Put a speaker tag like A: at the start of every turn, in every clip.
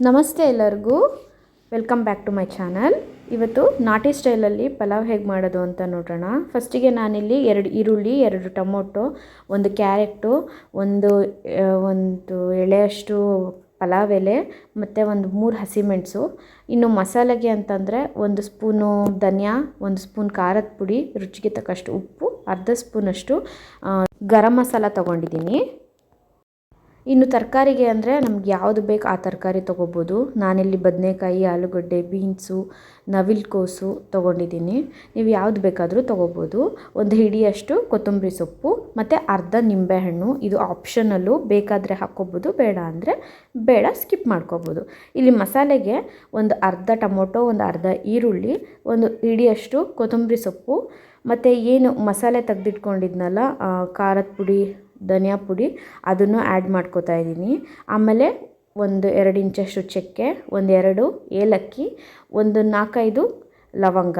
A: ನಮಸ್ತೆ ಎಲ್ಲರಿಗೂ, welcome back to my channel. ಇವತ್ತು ನಾಟಿ ಸ್ಟೈಲಲ್ಲಿ ಪಲಾವ್ ಹೇಗೆ ಮಾಡೋದು ಅಂತ ನೋಡೋಣ. ಫಸ್ಟಿಗೆ ನಾನಿಲ್ಲಿ 2 ಈರುಳ್ಳಿ, 2 ಟೊಮೊಟೊ, 1 ಕ್ಯಾರೆಟು, ಒಂದು ಎಳೆಯಷ್ಟು ಪಲಾವ್ ಎಲೆ ಮತ್ತು ಒಂದು 3 ಹಸಿಮೆಣಸು. ಇನ್ನು ಮಸಾಲೆಗೆ ಅಂತಂದರೆ 1 ಸ್ಪೂನು ಧನಿಯಾ, 1 ಸ್ಪೂನ್ ಖಾರದ ಪುಡಿ, ರುಚಿಗೆ ತಕ್ಕಷ್ಟು ಉಪ್ಪು, ಅರ್ಧ ಸ್ಪೂನಷ್ಟು ಗರಂ ಮಸಾಲ ತೊಗೊಂಡಿದ್ದೀನಿ. ಇನ್ನು ತರಕಾರಿಗೆ ಅಂದರೆ ನಮ್ಗೆ ಯಾವುದು ಬೇಕು ಆ ತರಕಾರಿ ತೊಗೋಬೋದು. ನಾನಿಲ್ಲಿ ಬದನೆಕಾಯಿ, ಆಲೂಗಡ್ಡೆ, ಬೀನ್ಸು, ನವಿಲುಕೋಸು ತೊಗೊಂಡಿದ್ದೀನಿ. ನೀವು ಯಾವುದು ಬೇಕಾದರೂ ತೊಗೋಬೋದು. 1 ಹಿಡಿಯಷ್ಟು ಕೊತ್ತಂಬರಿ ಸೊಪ್ಪು ಮತ್ತು ಅರ್ಧ ನಿಂಬೆಹಣ್ಣು. ಇದು ಆಪ್ಷನಲ್ಲು, ಬೇಕಾದರೆ ಹಾಕ್ಕೋಬೋದು, ಬೇಡ ಅಂದರೆ ಬೇಡ, ಸ್ಕಿಪ್ ಮಾಡ್ಕೋಬೋದು. ಇಲ್ಲಿ ಮಸಾಲೆಗೆ ಒಂದು ಅರ್ಧ ಟೊಮೊಟೊ, ಒಂದು ಅರ್ಧ ಈರುಳ್ಳಿ, 1 ಹಿಡಿಯಷ್ಟು ಕೊತ್ತಂಬರಿ ಸೊಪ್ಪು ಮತ್ತು ಏನು ಮಸಾಲೆ ತೆಗೆದಿಟ್ಕೊಂಡಿದ್ನಲ್ಲ, ಖಾರದ ಪುಡಿ, ಧನಿಯಾ ಪುಡಿ, ಅದನ್ನು ಆ್ಯಡ್ ಮಾಡ್ಕೋತಾ ಇದ್ದೀನಿ. ಆಮೇಲೆ 1-2 ಇಂಚಷ್ಟು ಚಕ್ಕೆ, 1-2 ಏಲಕ್ಕಿ, 4-5 ಲವಂಗ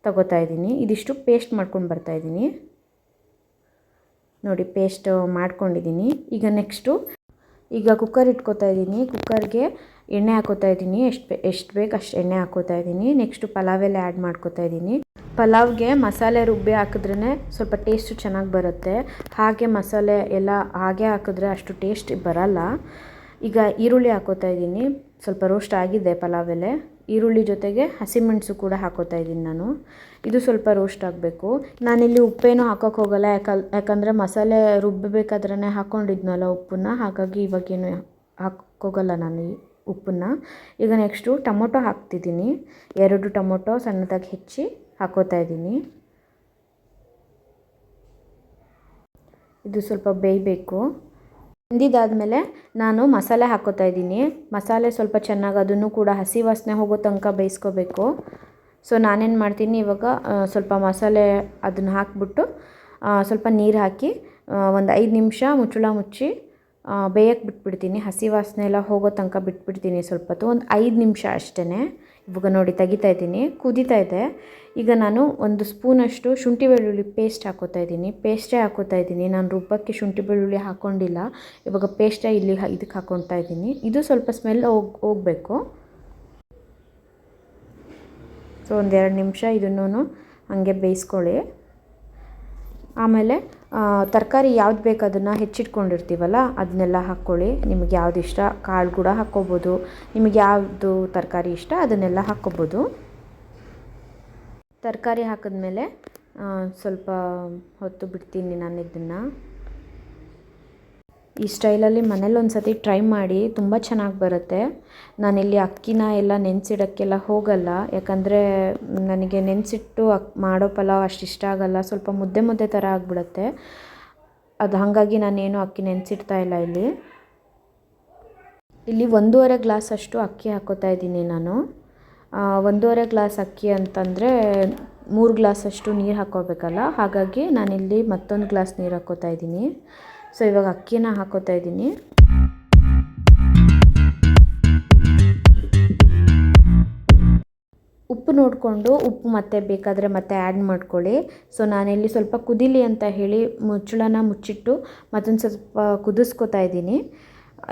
A: ತಗೋತಾ ಇದ್ದೀನಿ. ಇದಿಷ್ಟು ಪೇಸ್ಟ್ ಮಾಡ್ಕೊಂಡು ಬರ್ತಾಯಿದ್ದೀನಿ. ನೋಡಿ, ಪೇಸ್ಟ್ ಮಾಡ್ಕೊಂಡಿದ್ದೀನಿ. ಈಗ ಕುಕ್ಕರ್ ಇಟ್ಕೋತಾ ಇದ್ದೀನಿ. ಕುಕ್ಕರ್ಗೆ ಎಣ್ಣೆ ಹಾಕೋತಾ ಇದ್ದೀನಿ. ಎಷ್ಟು ಬೇಕು ಅಷ್ಟು ಎಣ್ಣೆ ಹಾಕೋತಾ ಇದ್ದೀನಿ. ನೆಕ್ಸ್ಟು ಪಲಾವ್ ಎಲೆ ಆ್ಯಡ್ ಮಾಡ್ಕೋತಾ ಇದ್ದೀನಿ. ಪಲಾವ್ಗೆ ಮಸಾಲೆ ರುಬ್ಬಿ ಹಾಕಿದ್ರೇ ಸ್ವಲ್ಪ ಟೇಸ್ಟು ಚೆನ್ನಾಗಿ ಬರುತ್ತೆ. ಹಾಗೆ ಮಸಾಲೆ ಎಲ್ಲ ಹಾಗೆ ಹಾಕಿದ್ರೆ ಅಷ್ಟು ಟೇಸ್ಟ್ ಬರಲ್ಲ. ಈಗ ಈರುಳ್ಳಿ ಹಾಕೋತಾ ಇದ್ದೀನಿ. ಸ್ವಲ್ಪ ರೋಸ್ಟ್ ಆಗಿದೆ ಪಲಾವ್ ಎಲೆ. ಈರುಳ್ಳಿ ಜೊತೆಗೆ ಹಸಿಮೆಣಸು ಕೂಡ ಹಾಕೋತಾ ಇದ್ದೀನಿ ನಾನು. ಇದು ಸ್ವಲ್ಪ ರೋಸ್ಟ್ ಆಗಬೇಕು. ನಾನಿಲ್ಲಿ ಉಪ್ಪೇನು ಹಾಕೋಕ್ಕೆ ಹೋಗಲ್ಲ, ಯಾಕಂದರೆ ಮಸಾಲೆ ರುಬ್ಬಬೇಕಾದ್ರೇ ಹಾಕ್ಕೊಂಡಿದ್ನಲ್ಲ ಉಪ್ಪನ್ನ, ಹಾಗಾಗಿ ಇವಾಗೇನು ಹಾಕೋಗಲ್ಲ ನಾನು ಈ ಉಪ್ಪನ್ನ. ಈಗ ನೆಕ್ಸ್ಟು ಟೊಮೊಟೊ ಹಾಕ್ತಿದ್ದೀನಿ. 2 ಟೊಮೊಟೊ ಸಣ್ಣದಾಗಿ ಹೆಚ್ಚಿ ಹಾಕೋತಾ ಇದ್ದೀನಿ. ಇದು ಸ್ವಲ್ಪ ಬೇಯಬೇಕು. ಬೆಂದಿದ್ದಾದಮೇಲೆ ನಾನು ಮಸಾಲೆ ಹಾಕೋತಾ ಇದ್ದೀನಿ. ಮಸಾಲೆ ಸ್ವಲ್ಪ ಚೆನ್ನಾಗಿ ಅದನ್ನು ಕೂಡ ಹಸಿ ವಾಸನೆ ಹೋಗೋ ತನಕ ಬೇಯಿಸ್ಕೋಬೇಕು. ಸೊ ನಾನೇನು ಮಾಡ್ತೀನಿ ಇವಾಗ, ಸ್ವಲ್ಪ ಮಸಾಲೆ ಅದನ್ನು ಹಾಕ್ಬಿಟ್ಟು ಸ್ವಲ್ಪ ನೀರು ಹಾಕಿ ಒಂದು 5 ನಿಮಿಷ ಮುಚ್ಚಳ ಮುಚ್ಚಿ ಬೇಯಕ್ಕೆ ಬಿಟ್ಬಿಡ್ತೀನಿ. ಹಸಿ ವಾಸನೆ ಎಲ್ಲ ಹೋಗೋ ತನಕ ಬಿಟ್ಬಿಡ್ತೀನಿ ಸ್ವಲ್ಪ ಹೊತ್ತು, ಒಂದು 5 ನಿಮಿಷ ಅಷ್ಟೇ. ಇವಾಗ ನೋಡಿ ತೆಗಿತಾ ಇದ್ದೀನಿ, ಕುದೀತಾ ಇದೆ. ಈಗ ನಾನು 1 ಸ್ಪೂನಷ್ಟು ಶುಂಠಿ ಬೆಳ್ಳುಳ್ಳಿ ಪೇಸ್ಟ್ ಹಾಕೋತಾ ಇದ್ದೀನಿ. ನಾನು ರುಬ್ಬಕ್ಕೆ ಶುಂಠಿ ಬೆಳ್ಳುಳ್ಳಿ ಹಾಕ್ಕೊಂಡಿಲ್ಲ. ಇವಾಗ ಪೇಸ್ಟೇ ಇದಕ್ಕೆ ಹಾಕ್ಕೊತಾ ಇದ್ದೀನಿ. ಇದು ಸ್ವಲ್ಪ ಸ್ಮೆಲ್ ಹೋಗಬೇಕು. ಸೊ 1-2 ನಿಮಿಷ ಇದನ್ನು ಹಾಗೆ ಬೇಯಿಸ್ಕೊಳ್ಳಿ. ಆಮೇಲೆ ತರಕಾರಿ ಯಾವ್ದು ಬೇಕು ಅದನ್ನು ಹೆಚ್ಚಿಟ್ಕೊಂಡಿರ್ತೀವಲ್ಲ ಅದನ್ನೆಲ್ಲ ಹಾಕ್ಕೊಳ್ಳಿ. ನಿಮಗೆ ಯಾವ್ದು ಇಷ್ಟ, ಕಾಳು ಕೂಡ ಹಾಕ್ಕೋಬೋದು. ನಿಮಗೆ ಯಾವುದು ತರಕಾರಿ ಇಷ್ಟ ಅದನ್ನೆಲ್ಲ ಹಾಕ್ಕೋಬೋದು. ತರಕಾರಿ ಹಾಕಿದ್ಮೇಲೆ ಸ್ವಲ್ಪ ಹೊತ್ತು ಬಿಡ್ತೀನಿ ನಾನು ಇದನ್ನು. ಈ ಸ್ಟೈಲಲ್ಲಿ ಮನೇಲಿ ಒಂದು ಸತಿ ಟ್ರೈ ಮಾಡಿ, ತುಂಬ ಚೆನ್ನಾಗಿ ಬರುತ್ತೆ. ನಾನಿಲ್ಲಿ ಅಕ್ಕಿನ ಎಲ್ಲ ನೆನೆಸಿಡೋಕ್ಕೆಲ್ಲ ಹೋಗಲ್ಲ, ಯಾಕಂದರೆ ನನಗೆ ನೆನೆಸಿಟ್ಟು ಮಾಡೋ ಪಲಾವ್ ಅಷ್ಟು ಇಷ್ಟ ಆಗಲ್ಲ. ಸ್ವಲ್ಪ ಮುದ್ದೆ ಥರ ಆಗಿಬಿಡುತ್ತೆ. ಅದು ಹಾಗಾಗಿ ನಾನೇನು ಅಕ್ಕಿ ನೆನೆಸಿಡ್ತಾ ಇಲ್ಲ. ಇಲ್ಲಿ 1.5 ಗ್ಲಾಸಷ್ಟು ಅಕ್ಕಿ ಹಾಕೋತಾ ಇದ್ದೀನಿ ನಾನು. 1.5 ಗ್ಲಾಸ್ ಅಕ್ಕಿ ಅಂತಂದರೆ 3 ಗ್ಲಾಸಷ್ಟು ನೀರು ಹಾಕ್ಕೋಬೇಕಲ್ಲ, ಹಾಗಾಗಿ ನಾನಿಲ್ಲಿ ಮತ್ತೊಂದು ಗ್ಲಾಸ್ ನೀರು ಹಾಕ್ಕೋತಾ ಇದ್ದೀನಿ. ಸೊ ಇವಾಗ ಅಕ್ಕಿನ ಹಾಕೋತಾ ಇದ್ದೀನಿ. ಉಪ್ಪು ನೋಡಿಕೊಂಡು ಉಪ್ಪು ಮತ್ತೆ ಬೇಕಾದರೆ ಮತ್ತೆ ಆ್ಯಡ್ ಮಾಡ್ಕೊಳ್ಳಿ. ಸೊ ನಾನಿಲ್ಲಿ ಸ್ವಲ್ಪ ಕುದೀಲಿ ಅಂತ ಹೇಳಿ ಮುಚ್ಚಳನ ಮುಚ್ಚಿಟ್ಟು ಮತ್ತೊಂದು ಸ್ವಲ್ಪ ಕುದಿಸ್ಕೋತಾ ಇದ್ದೀನಿ.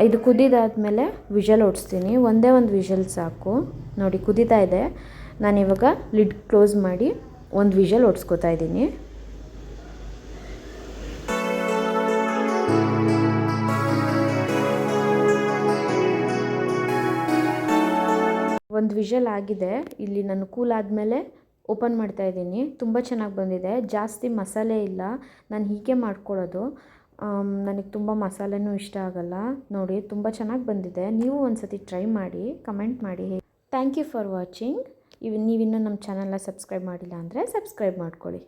A: ಇದು ಕುದಿದಾದ್ಮೇಲೆ ವಿಷಲ್ ಓಡಿಸ್ತೀನಿ. ಒಂದೇ ಒಂದು ವಿಷಲ್ ಸಾಕು. ನೋಡಿ ಕುದೀತಾ ಇದೆ. ನಾನಿವಾಗ ಲಿಡ್ ಕ್ಲೋಸ್ ಮಾಡಿ 1 ವಿಷಲ್ ಓಡಿಸ್ಕೋತಾ ಇದ್ದೀನಿ. ಒಂದು ವಿಷಲ್ ಆಗಿದೆ. ಇಲ್ಲಿ ನಾನು ಕೂಲ್ ಆದಮೇಲೆ ಓಪನ್ ಮಾಡ್ತಾ ಇದ್ದೀನಿ. ತುಂಬ ಚೆನ್ನಾಗಿ ಬಂದಿದೆ. ಜಾಸ್ತಿ ಮಸಾಲೆ ಇಲ್ಲ. ನಾನು ಹೀಗೆ ಮಾಡ್ಕೊಳ್ಳೋದು. ನನಗೆ ತುಂಬ ಮಸಾಲೆನೂ ಇಷ್ಟ ಆಗಲ್ಲ. ನೋಡಿ ತುಂಬ ಚೆನ್ನಾಗಿ ಬಂದಿದೆ. ನೀವು ಒಂದು ಸತಿ ಟ್ರೈ ಮಾಡಿ, ಕಮೆಂಟ್ ಮಾಡಿ. Thank you for watching. ನೀವಿನ್ನೂ ನಮ್ಮ ಚಾನಲ್ನ ಸಬ್ಸ್ಕ್ರೈಬ್ ಮಾಡಿಲ್ಲ ಅಂದರೆ ಸಬ್ಸ್ಕ್ರೈಬ್ ಮಾಡ್ಕೊಳ್ಳಿ.